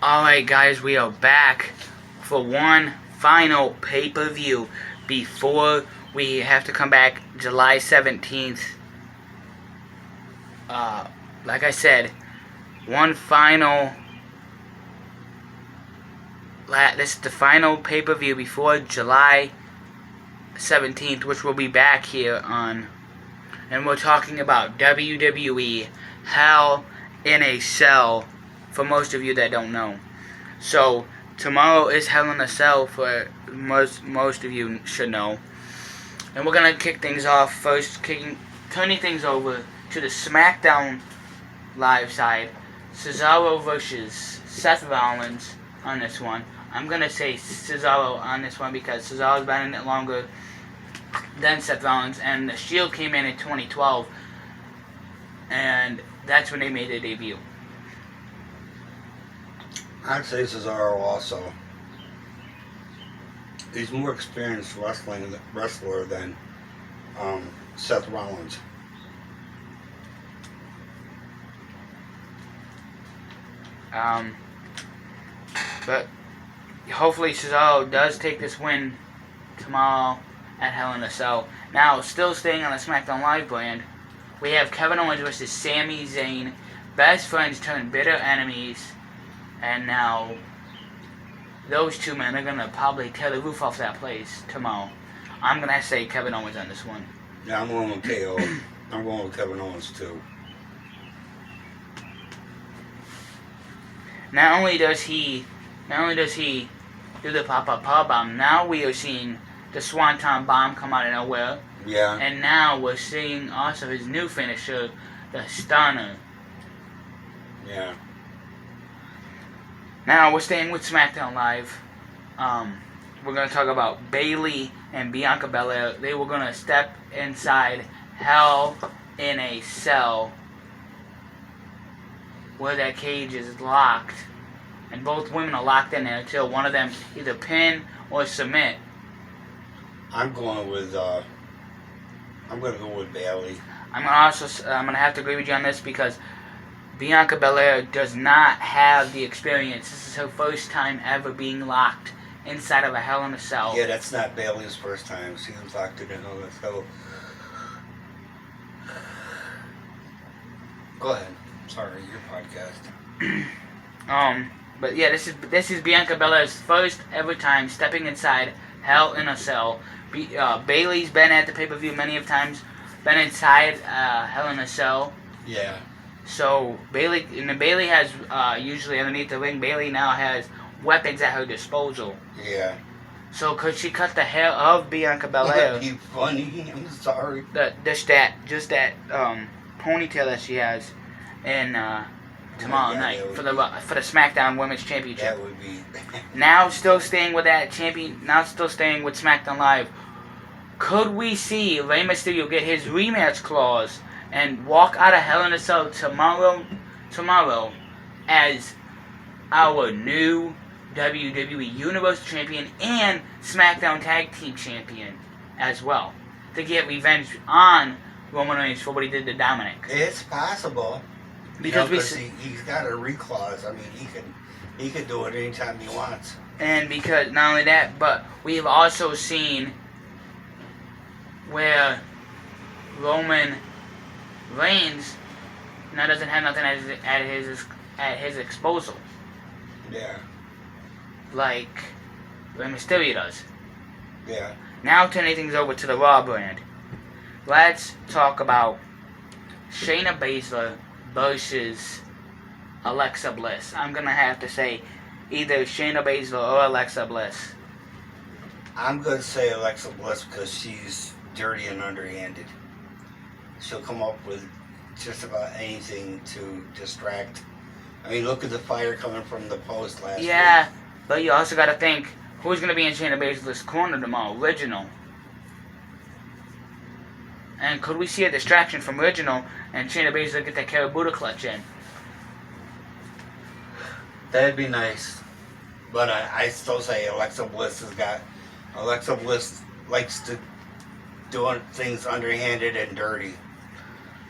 Alright guys, we are back for one final pay-per-view before we have to come back July 17th. Like I said, one final... This is the final pay-per-view before July 17th, which we'll be back here on. And we're talking about WWE Hell in a Cell, for most of you that don't know. So, tomorrow is Hell in a Cell, for most of you should know. And we're going to kick things off first, turning things over to the SmackDown Live side. Cesaro versus Seth Rollins on this one. I'm going to say Cesaro on this one because Cesaro's been in it longer than Seth Rollins. And the Shield came in 2012. And that's when they made their debut. I'd say Cesaro also. He's more experienced wrestler than Seth Rollins. But hopefully Cesaro does take this win tomorrow at Hell in a Cell. Now, still staying on the SmackDown Live brand, we have Kevin Owens versus Sami Zayn. Best friends turn bitter enemies. And now, those two men are going to probably tear the roof off that place tomorrow. I'm going to say Kevin Owens on this one. Yeah, I'm going with KO. I'm going with Kevin Owens too. Not only does he do the pop-up powerbomb, now we are seeing the Swanton Bomb come out of nowhere. Yeah. And now we're seeing also his new finisher, the Stunner. Yeah. Now we're staying with SmackDown Live. We're going to talk about Bayley and Bianca Belair. They were going to step inside Hell in a Cell, where that cage is locked, and both women are locked in there until one of them either pin or submit. I'm going to go with Bayley. I'm gonna have to agree with you on this because Bianca Belair does not have the experience. This is her first time ever being locked inside of a Hell in a Cell. Yeah, that's not Bayley's first time. She was locked in a Hell in a Cell. Go ahead. Sorry, your podcast. But yeah, this is Bianca Belair's first ever time stepping inside Hell in a Cell. Bayley's been at the pay-per-view many of times, been inside Hell in a Cell. Yeah. So Bayley has usually underneath the ring. Bayley now has weapons at her disposal. Yeah. So could she cut the hair of Bianca Belair? That'd be funny. I'm sorry. Just that ponytail that she has in tomorrow night for the SmackDown Women's Championship. That would be. Now still staying with that champion. Now still staying with SmackDown Live. Could we see Rey Mysterio get his rematch clause and walk out of Hell in a Cell tomorrow as our new WWE Universal Champion and SmackDown Tag Team Champion as well, to get revenge on Roman Reigns for what he did to Dominic? It's possible. Because he's got a reclause. I mean, he can do it anytime he wants. And because not only that, but we have also seen where Roman Reigns now doesn't have nothing at his disposal. Yeah. Like Rey Mysterio does. Yeah. Now turning things over to the Raw brand. Let's talk about Shayna Baszler versus Alexa Bliss. I'm gonna have to say either Shayna Baszler or Alexa Bliss. I'm gonna say Alexa Bliss because she's dirty and underhanded. She'll come up with just about anything to distract. I mean, look at the fire coming from the post last week. Yeah, but you also gotta think, who's gonna be in Shayna Baszler's corner tomorrow? Original. And could we see a distraction from Original and Shayna Baszler get that Karabuta clutch in? That'd be nice. But I still say Alexa Bliss likes to doing things underhanded and dirty.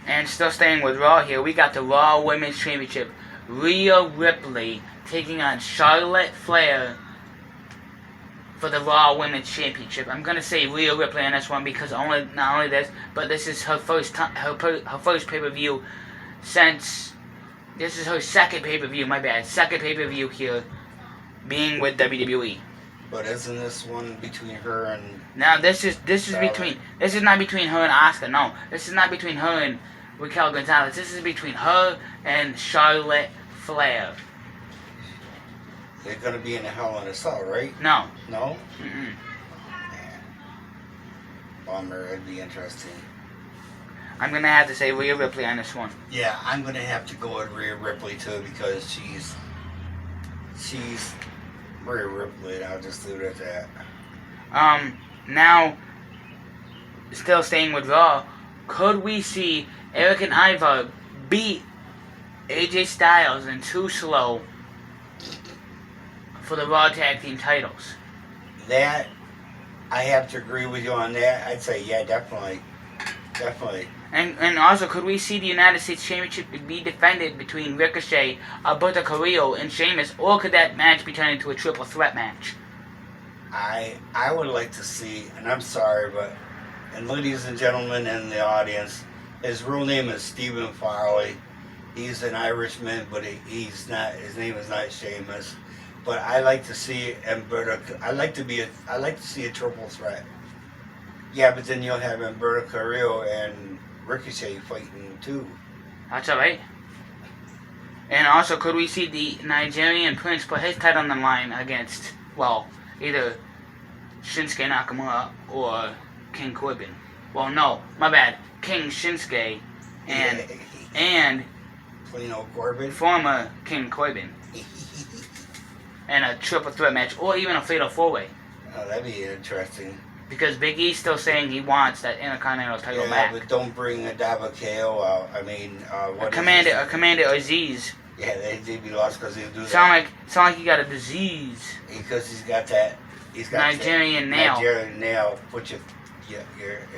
And still staying with Raw here, we got the Raw Women's Championship. Rhea Ripley taking on Charlotte Flair for the Raw Women's Championship. I'm gonna say Rhea Ripley on this one because not only this, but this is her first pay-per-view since this is her second pay-per-view. My bad, second pay-per-view here, being with WWE. But isn't this one between her and? Now this is Charlotte? this is not between her and Asuka. No, this is not between her and Raquel Gonzalez. This is between her and Charlotte Flair. They're gonna be in a Hell in a Cell, right? No. No. Mm-mm. Man. Bummer. It'd be interesting. I'm gonna have to say Rhea Ripley on this one. Yeah, I'm gonna have to go with Rhea Ripley too because she's Rhea Ripley, and I'll just leave it at that. Now, still staying with Raw, could we see Eric and Ivar beat AJ Styles and Too Slow for the Raw Tag Team titles? That, I have to agree with you on that. I'd say, yeah, definitely. Definitely. And also, could we see the United States Championship be defended between Ricochet, Alberto Carrillo, and Sheamus, or could that match be turned into a triple threat match? I would like to see, and I'm sorry, but, and ladies and gentlemen in the audience, his real name is Stephen Farley. He's an Irishman, but he's not. His name is not Sheamus. But I like to see Humberto. I like to see a triple threat. Yeah, but then you'll have Humberto Carrillo and Ricochet fighting too. That's alright. And also, could we see the Nigerian Prince put his title on the line against, well, either Shinsuke Nakamura or King Corbin? Well, no, my bad. King Shinsuke and Plain old Corbin. former King Corbin. And a triple threat match, or even a fatal four-way. Oh, that'd be interesting. Because Big E's still saying he wants that Intercontinental title back. Yeah, but don't bring a Dabba-Ko out. I mean, what Commander Aziz. Yeah, they'd be lost because he'll do Sound like he got a disease. Because he's got that. He's got Nigerian nail. Nigerian nail. Put your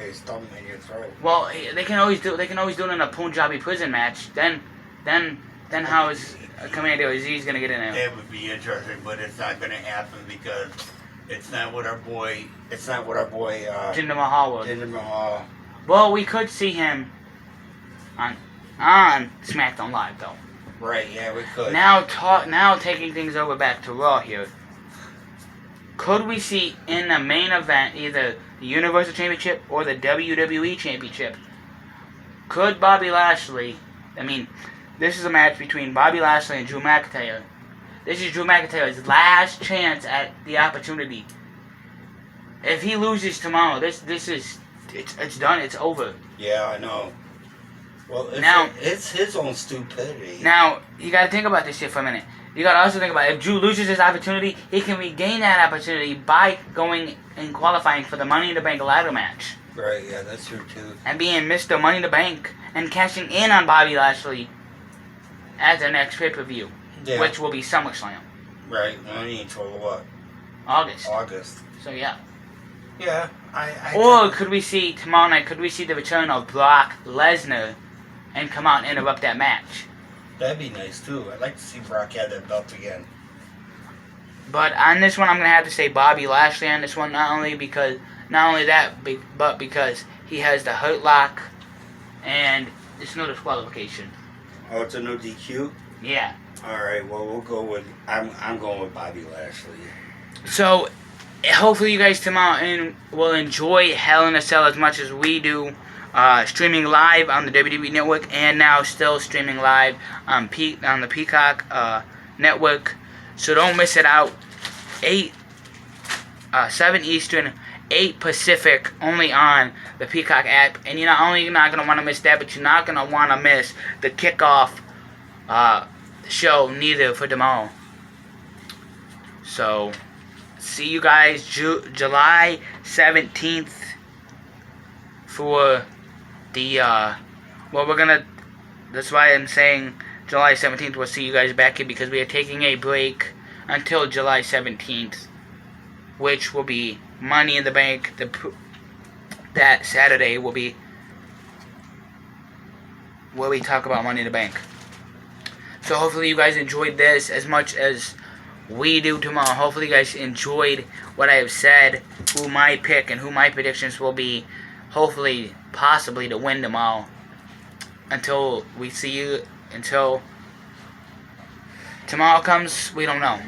his thumb in your throat. Well, they can always do it in a Punjabi prison match. Then how is Commander Aziz gonna get in there? That would be interesting, but it's not gonna happen because it's not what our boy. Jinder Mahal will. Jinder Mahal. Well, we could see him on SmackDown Live though. Right. Yeah, we could. Now taking things over back to Raw here. Could we see in the main event either the Universal Championship or the WWE Championship? Could Bobby Lashley... I mean, this is a match between Bobby Lashley and Drew McIntyre. This is Drew McIntyre's last chance at the opportunity. If he loses tomorrow, it's done. It's over. Yeah, I know. Well, it's his own stupidity. Now, you got to think about this here for a minute. You got to also think about if Drew loses his opportunity, he can regain that opportunity by going and qualifying for the Money in the Bank ladder match. Right, yeah, that's true too. And being Mr. Money in the Bank and cashing in on Bobby Lashley at the next pay-per-view, which will be SummerSlam. Right, only until what? August. So, yeah. Yeah, Or could we see, tomorrow night, the return of Brock Lesnar and come out and interrupt that match? That'd be nice too. I'd like to see Brock have that belt again. But on this one, I'm gonna have to say Bobby Lashley on this one. Not only that, but because he has the Hurt Lock, and it's no disqualification. Oh, it's a no DQ. Yeah. All right. Well, we'll go with. I'm going with Bobby Lashley. So, hopefully, you guys tomorrow will enjoy Hell in a Cell as much as we do. Streaming live on the WWE Network, and now still streaming live on the Peacock Network. So don't miss it out. 7 Eastern, 8 Pacific, only on the Peacock app. And you're not only not gonna want to miss that, but you're not gonna want to miss the kickoff show neither for tomorrow. So see you guys July 17th for the that's why I'm saying July 17th we'll see you guys back here, because we are taking a break until July 17th, which will be Money in the Bank. That Saturday will be where we talk about Money in the Bank. So hopefully you guys enjoyed this as much as we do tomorrow. Hopefully you guys enjoyed what I have said, who my pick and who my predictions will be, hopefully, possibly to win tomorrow. Until we see you, until tomorrow comes, we don't know.